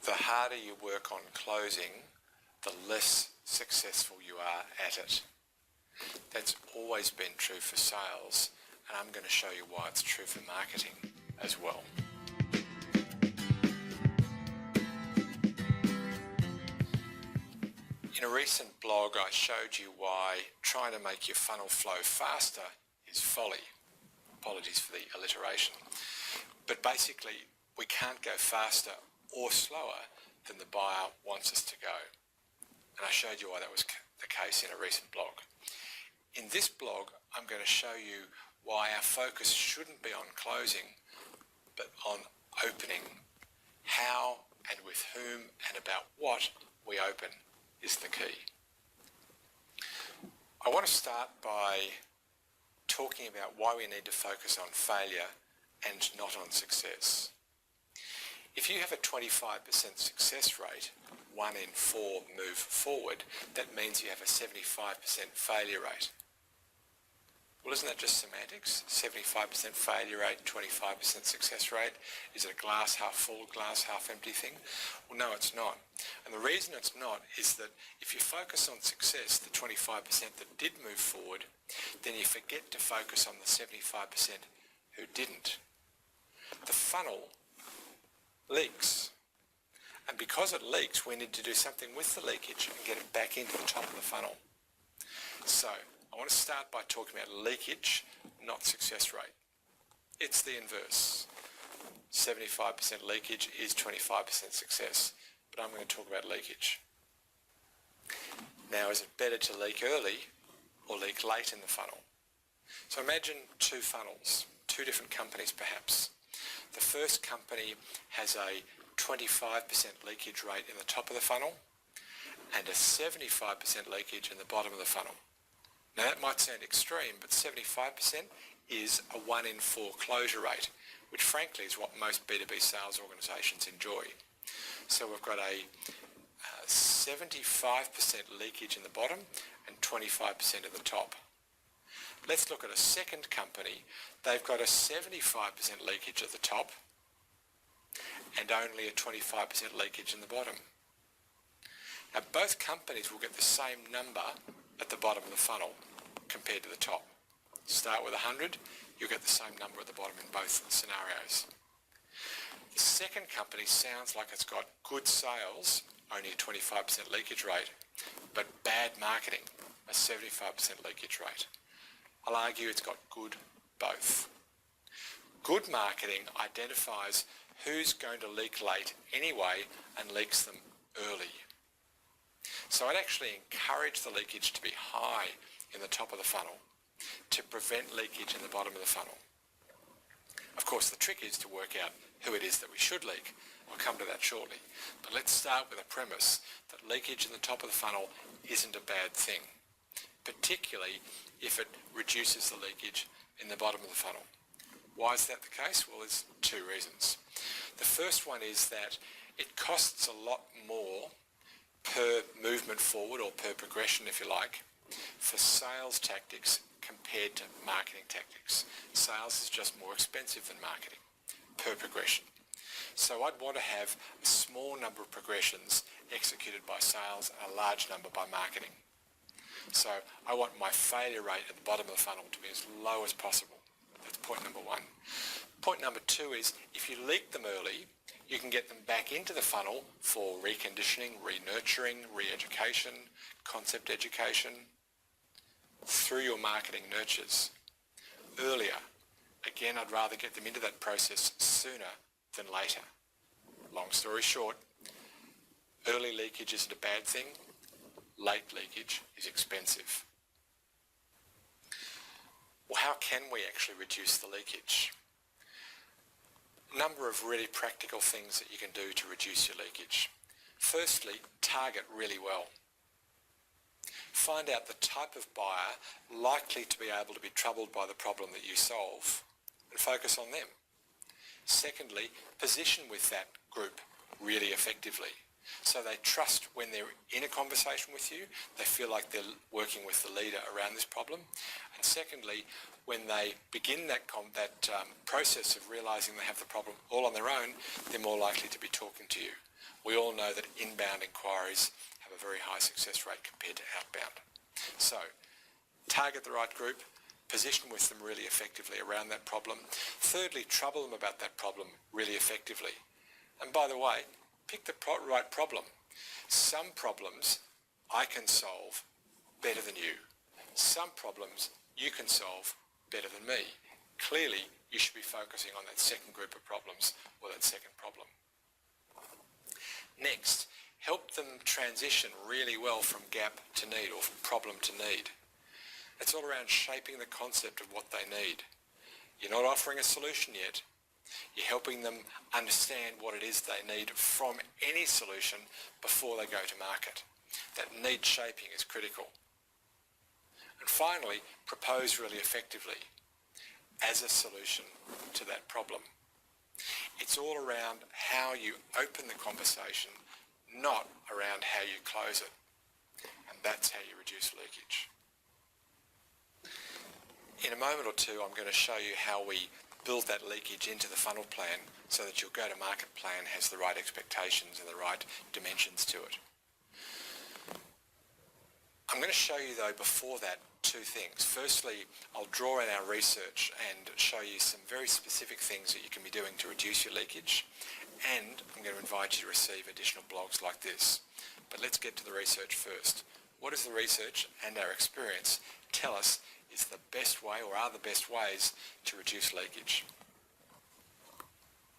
The harder you work on closing, the less successful you are at it. That's always been true for sales, and I'm going to show you why it's true for marketing as well. In a recent blog, I showed you why trying to make your funnel flow faster is folly. Apologies for the alliteration. But basically, we can't go faster or slower than the buyer wants us to go. And I showed you why that was the case in a recent blog. In this blog, I'm going to show you why our focus shouldn't be on closing, but on opening. How and with whom and about what we open is the key. I want to start by talking about why we need to focus on failure and not on success. If you have a 25% success rate, 1 in 4 move forward, that means you have a 75% failure rate. Well, isn't that just semantics? 75% failure rate, 25% success rate. Is it a glass half full, glass half empty thing? Well, no, it's not. And the reason it's not is that if you focus on success, the 25% that did move forward, then you forget to focus on the 75% who didn't. The funnel leaks. And because it leaks, we need to do something with the leakage and get it back into the top of the funnel. So, I want to start by talking about leakage, not success rate. It's the inverse. 75% leakage is 25% success, but I'm going to talk about leakage. Now, is it better to leak early or leak late in the funnel? So imagine two funnels, two different companies perhaps. The first company has a 25% leakage rate in the top of the funnel and a 75% leakage in the bottom of the funnel. Now that might sound extreme, but 75% is a 1 in 4 closure rate, which frankly is what most B2B sales organisations enjoy. So we've got a 75% leakage in the bottom and 25% at the top. Let's look at a second company. They've got a 75% leakage at the top and only a 25% leakage in the bottom. Now both companies will get the same number at the bottom of the funnel compared to the top. Start with 100, you'll get the same number at the bottom in both scenarios. The second company sounds like it's got good sales, only a 25% leakage rate, but bad marketing, a 75% leakage rate. I'll argue it's got good both. Good marketing identifies who's going to leak late anyway and leaks them early. So I'd actually encourage the leakage to be high in the top of the funnel to prevent leakage in the bottom of the funnel. Of course, the trick is to work out who it is that we should leak. I'll come to that shortly. But let's start with a premise that leakage in the top of the funnel isn't a bad thing, particularly if it reduces the leakage in the bottom of the funnel. Why is that the case? Well, there's two reasons. The first one is that it costs a lot more per movement forward, or per progression if you like, for sales tactics compared to marketing tactics. Sales is just more expensive than marketing per progression. So I'd want to have a small number of progressions executed by sales and a large number by marketing. So I want my failure rate at the bottom of the funnel to be as low as possible. That's point number one. Point number two is if you leak them early, you can get them back into the funnel for reconditioning, re-nurturing, re-education, concept education, through your marketing nurtures earlier. Again, I'd rather get them into that process sooner than later. Long story short, early leakage isn't a bad thing, late leakage is expensive. Well, how can we actually reduce the leakage? A number of really practical things that you can do to reduce your leakage. Firstly, target really well. Find out the type of buyer likely to be able to be troubled by the problem that you solve and focus on them. Secondly, position with that group really effectively. So they trust when they're in a conversation with you, they feel like they're working with the leader around this problem. And secondly, when they begin that process of realising they have the problem all on their own, they're more likely to be talking to you. We all know that inbound inquiries have a very high success rate compared to outbound. So, target the right group, position with them really effectively around that problem. Thirdly, trouble them about that problem really effectively. And by the way, pick the right problem. Some problems I can solve better than you. Some problems you can solve better than me. Clearly, you should be focusing on that second group of problems or that second problem. Next, help them transition really well from gap to need or from problem to need. It's all around shaping the concept of what they need. You're not offering a solution yet. You're helping them understand what it is they need from any solution before they go to market. That need shaping is critical. And finally, propose really effectively as a solution to that problem. It's all around how you open the conversation, not around how you close it. And that's how you reduce leakage. In a moment or two, I'm going to show you how we build that leakage into the funnel plan so that your go-to-market plan has the right expectations and the right dimensions to it. I'm going to show you, though, before that, two things. Firstly, I'll draw in our research and show you some very specific things that you can be doing to reduce your leakage, and I'm going to invite you to receive additional blogs like this. But let's get to the research first. What does the research and our experience tell us is the best way, or are the best ways, to reduce leakage?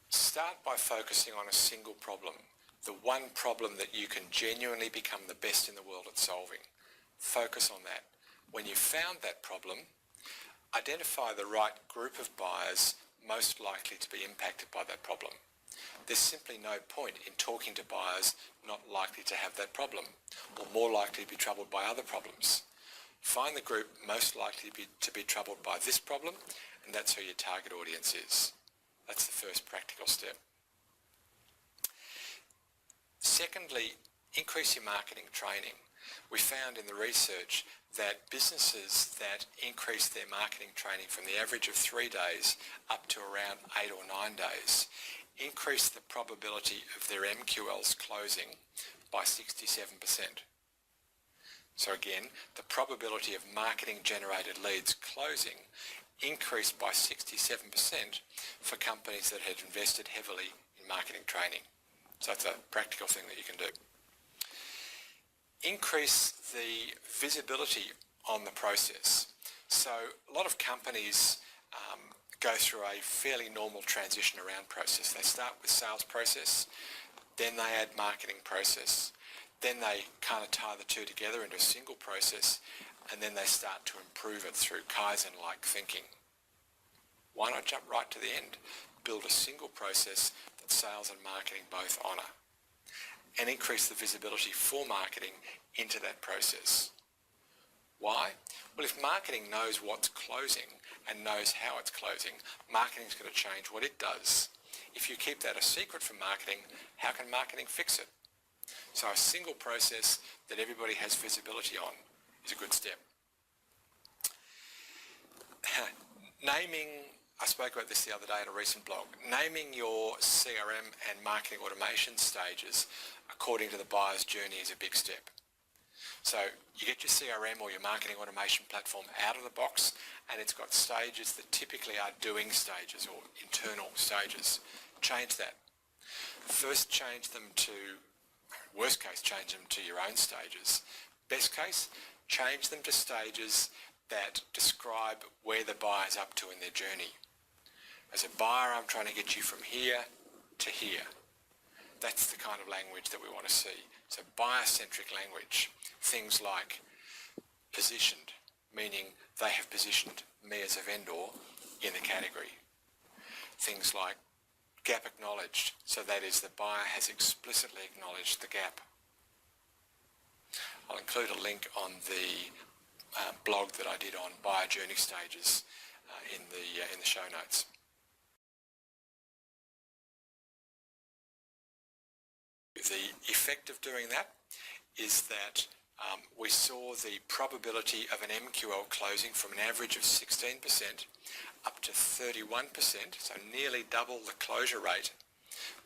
Start by focusing on a single problem, the one problem that you can genuinely become the best in the world at solving. Focus on that. When you've found that problem, identify the right group of buyers most likely to be impacted by that problem. There's simply no point in talking to buyers not likely to have that problem, or more likely to be troubled by other problems. Find the group most likely to be troubled by this problem, and that's who your target audience is. That's the first practical step. Secondly, increase your marketing training. We found in the research that businesses that increase their marketing training from the average of 3 days up to around 8 or 9 days increase the probability of their MQLs closing by 67%. So again, the probability of marketing generated leads closing increased by 67% for companies that had invested heavily in marketing training. So that's a practical thing that you can do. Increase the visibility on the process. So a lot of companies go through a fairly normal transition around process. They start with sales process, then they add marketing process, then they kind of tie the two together into a single process, and then they start to improve it through Kaizen-like thinking. Why not jump right to the end? Build a single process that sales and marketing both honour, and increase the visibility for marketing into that process. Why? Well, if marketing knows what's closing and knows how it's closing, marketing's going to change what it does. If you keep that a secret from marketing, how can marketing fix it? So a single process that everybody has visibility on is a good step. Naming, I spoke about this the other day in a recent blog, naming your CRM and marketing automation stages according to the buyer's journey is a big step. So you get your CRM or your marketing automation platform out of the box, and it's got stages that typically are doing stages or internal stages. Change that. First change them to, worst case, change them to your own stages. Best case, change them to stages that describe where the buyer's up to in their journey. As a buyer, I'm trying to get you from here to here. That's the kind of language that we want to see. So buyer-centric language. Things like positioned, meaning they have positioned me as a vendor in the category. Things like gap acknowledged, so that is the buyer has explicitly acknowledged the gap. I'll include a link on the blog that I did on buyer journey stages in the show notes. The effect of doing that is that we saw the probability of an MQL closing from an average of 16% up to 31%, so nearly double the closure rate,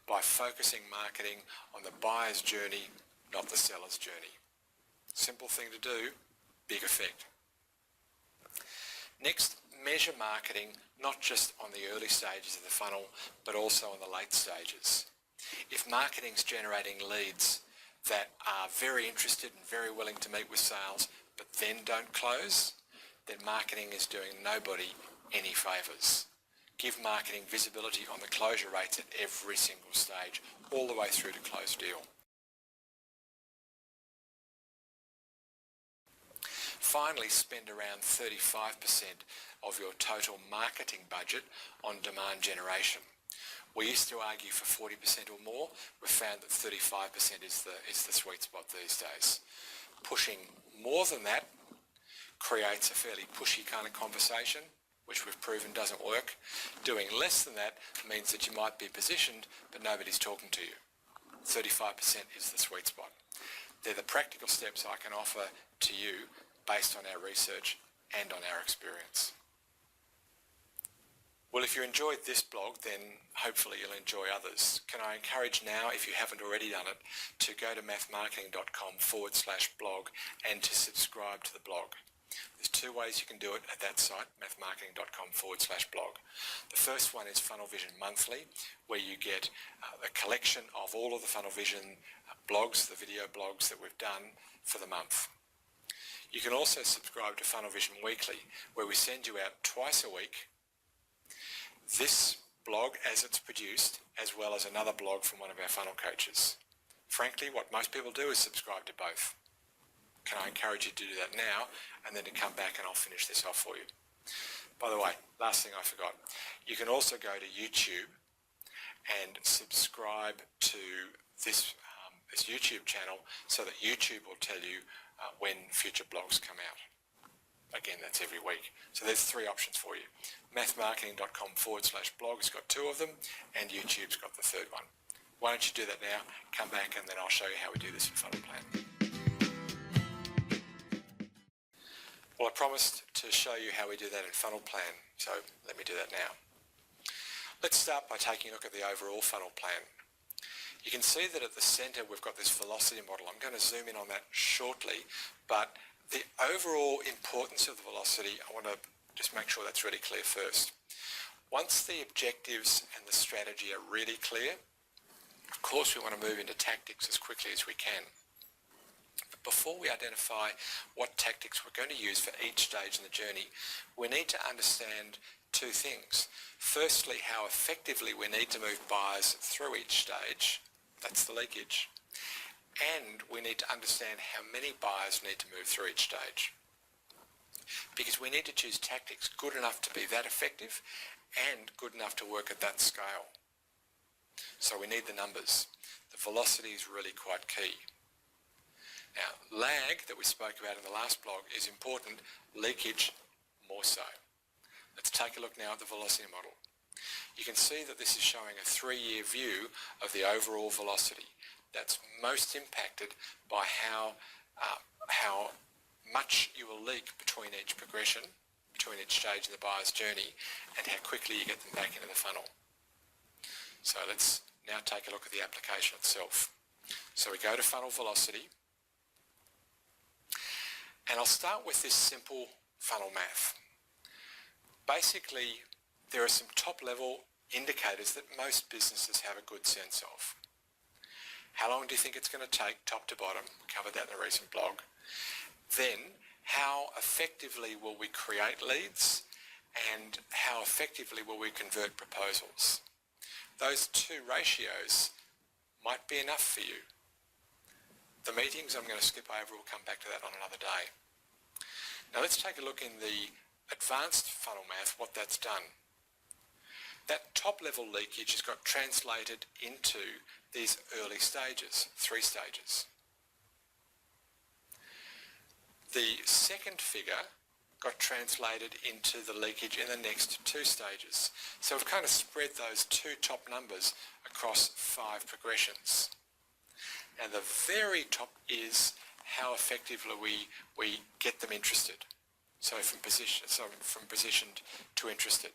by focusing marketing on the buyer's journey, not the seller's journey. Simple thing to do, big effect. Next, measure marketing not just on the early stages of the funnel, but also on the late stages. If marketing's generating leads that are very interested and very willing to meet with sales, but then don't close, then marketing is doing nobody any favours. Give marketing visibility on the closure rates at every single stage, all the way through to close deal. Finally, spend around 35% of your total marketing budget on demand generation. We used to argue for 40% or more. We've found that 35% is the sweet spot these days. Pushing more than that creates a fairly pushy kind of conversation, which we've proven doesn't work. Doing less than that means that you might be positioned, but nobody's talking to you. 35% is the sweet spot. They're the practical steps I can offer to you based on our research and on our experience. Well, if you enjoyed this blog, then hopefully you'll enjoy others. Can I encourage now, if you haven't already done it, to go to mathmarketing.com/blog and to subscribe to the blog. There's two ways you can do it at that site, mathmarketing.com/blog. The first one is Funnel Vision Monthly, where you get a collection of all of the Funnel Vision blogs, the video blogs that we've done for the month. You can also subscribe to Funnel Vision Weekly, where we send you out twice a week this blog as it's produced, as well as another blog from one of our funnel coaches. Frankly, what most people do is subscribe to both. Can I encourage you to do that now, and then to come back and I'll finish this off for you. By the way, last thing I forgot, you can also go to YouTube and subscribe to this YouTube channel so that YouTube will tell you when future blogs come out. Again, that's every week. So there's three options for you. mathmarketing.com/blog has got two of them, and YouTube's got the third one. Why don't you do that now, come back, and then I'll show you how we do this in Funnel Plan. Well, I promised to show you how we do that in Funnel Plan, so let me do that now. Let's start by taking a look at the overall funnel plan. You can see that at the center we've got this velocity model. I'm going to zoom in on that shortly, but the overall importance of the velocity, I want to just make sure that's really clear first. Once the objectives and the strategy are really clear, of course we want to move into tactics as quickly as we can. But before we identify what tactics we're going to use for each stage in the journey, we need to understand two things. Firstly, how effectively we need to move buyers through each stage. That's the leakage. And we need to understand how many buyers need to move through each stage. Because we need to choose tactics good enough to be that effective and good enough to work at that scale. So we need the numbers. The velocity is really quite key. Now, lag that we spoke about in the last blog is important, leakage more so. Let's take a look now at the velocity model. You can see that this is showing a 3-year view of the overall velocity. That's most impacted by how much you will leak between each progression, between each stage of the buyer's journey, and how quickly you get them back into the funnel. So let's now take a look at the application itself. So we go to funnel velocity, and I'll start with this simple funnel math. Basically, there are some top-level indicators that most businesses have a good sense of. How long do you think it's going to take, top to bottom? We covered that in a recent blog. Then, how effectively will we create leads, and how effectively will we convert proposals? Those two ratios might be enough for you. The meetings I'm going to skip over, we'll come back to that on another day. Now let's take a look in the advanced funnel math, what that's done. That top-level leakage has got translated into these early stages, 3 stages. The second figure got translated into the leakage in the next 2 stages. So we've kind of spread those 2 top numbers across 5 progressions. Now the very top is how effectively we get them interested. So from positioned to interested.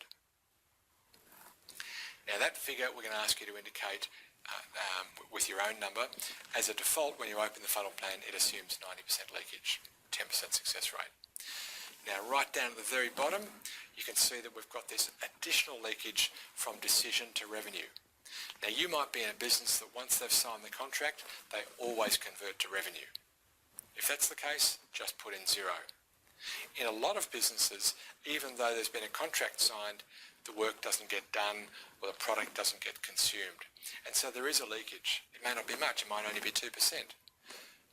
Now that figure we're going to ask you to indicate with your own number. As a default, when you open the funnel plan, it assumes 90% leakage, 10% success rate. Now right down at the very bottom, you can see that we've got this additional leakage from decision to revenue. Now you might be in a business that once they've signed the contract, they always convert to revenue. If that's the case, just put in 0. In a lot of businesses, even though there's been a contract signed, the work doesn't get done or the product doesn't get consumed. And so there is a leakage. It may not be much, it might only be 2%,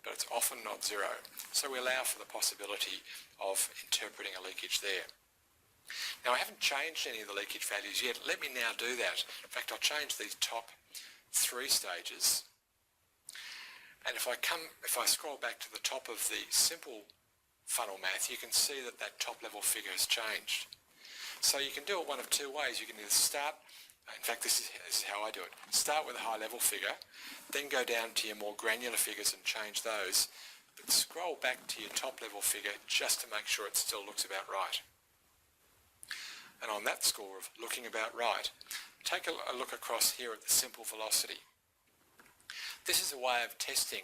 but it's often not 0. So we allow for the possibility of interpreting a leakage there. Now I haven't changed any of the leakage values yet. Let me now do that. In fact, I'll change these top 3 stages. And if I scroll back to the top of the simple funnel math, you can see that that top level figure has changed. So you can do it one of 2 ways. You can either start, in fact this is how I do it, start with a high level figure, then go down to your more granular figures and change those, but scroll back to your top level figure just to make sure it still looks about right. And on that score of looking about right, take a look across here at the simple velocity. This is a way of testing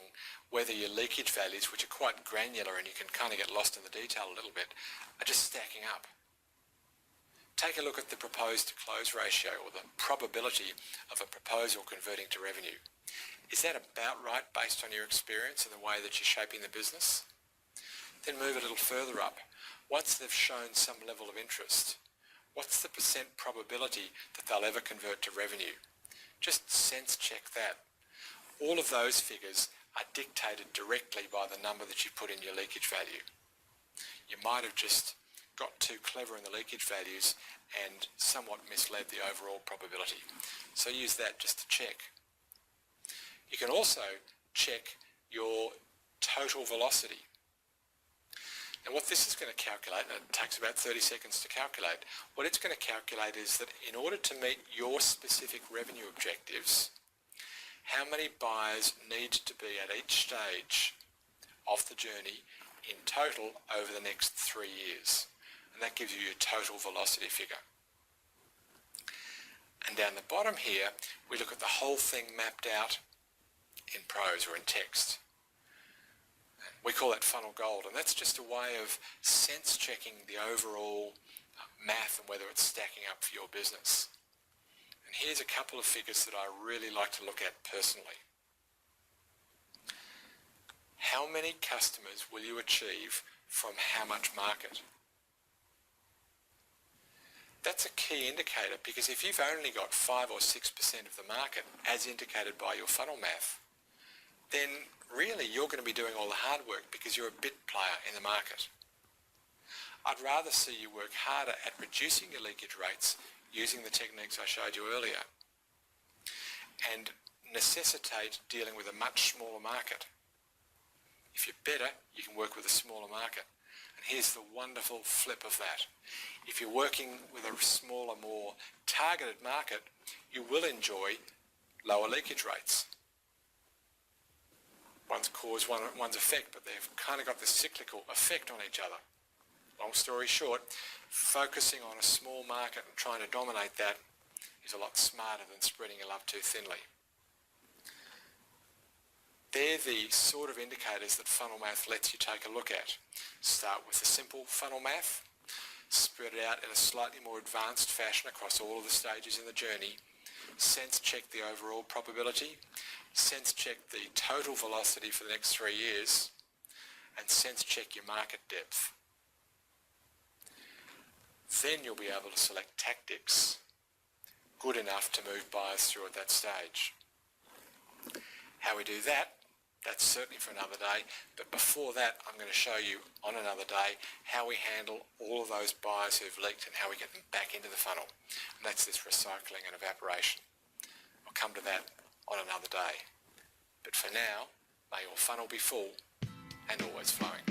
whether your leakage values, which are quite granular and you can kind of get lost in the detail a little bit, are just stacking up. Take a look at the proposed to close ratio, or the probability of a proposal converting to revenue. Is that about right based on your experience and the way that you're shaping the business? Then move a little further up. Once they've shown some level of interest, what's the percent probability that they'll ever convert to revenue? Just sense check that. All of those figures are dictated directly by the number that you put in your leakage value. You might have just got too clever in the leakage values and somewhat misled the overall probability. So use that just to check. You can also check your total velocity. And what this is going to calculate, and it takes about 30 seconds to calculate, what it's going to calculate is that in order to meet your specific revenue objectives, how many buyers need to be at each stage of the journey in total over the next 3 years. And that gives you your total velocity figure. And down the bottom here, we look at the whole thing mapped out in prose or in text. We call that funnel gold, and that's just a way of sense checking the overall math and whether it's stacking up for your business. And here's a couple of figures that I really like to look at personally. How many customers will you achieve from how much market? That's a key indicator, because if you've only got 5 or 6% of the market as indicated by your funnel math, then really you're going to be doing all the hard work because you're a bit player in the market. I'd rather see you work harder at reducing your leakage rates using the techniques I showed you earlier and necessitate dealing with a much smaller market. If you're better, you can work with a smaller market. And here's the wonderful flip of that. If you're working with a smaller, more targeted market, you will enjoy lower leakage rates. One's cause, one's effect, but they've kind of got this cyclical effect on each other. Long story short, focusing on a small market and trying to dominate that is a lot smarter than spreading your love too thinly. They're the sort of indicators that funnel math lets you take a look at. Start with the simple funnel math, spread it out in a slightly more advanced fashion across all of the stages in the journey, sense check the overall probability, sense check the total velocity for the next 3 years, and sense check your market depth. Then you'll be able to select tactics good enough to move buyers through at that stage. How we do that, that's certainly for another day, but before that I'm going to show you on another day how we handle all of those buyers who've leaked and how we get them back into the funnel. And that's this recycling and evaporation. I'll come to that on another day. But for now, may your funnel be full and always flowing.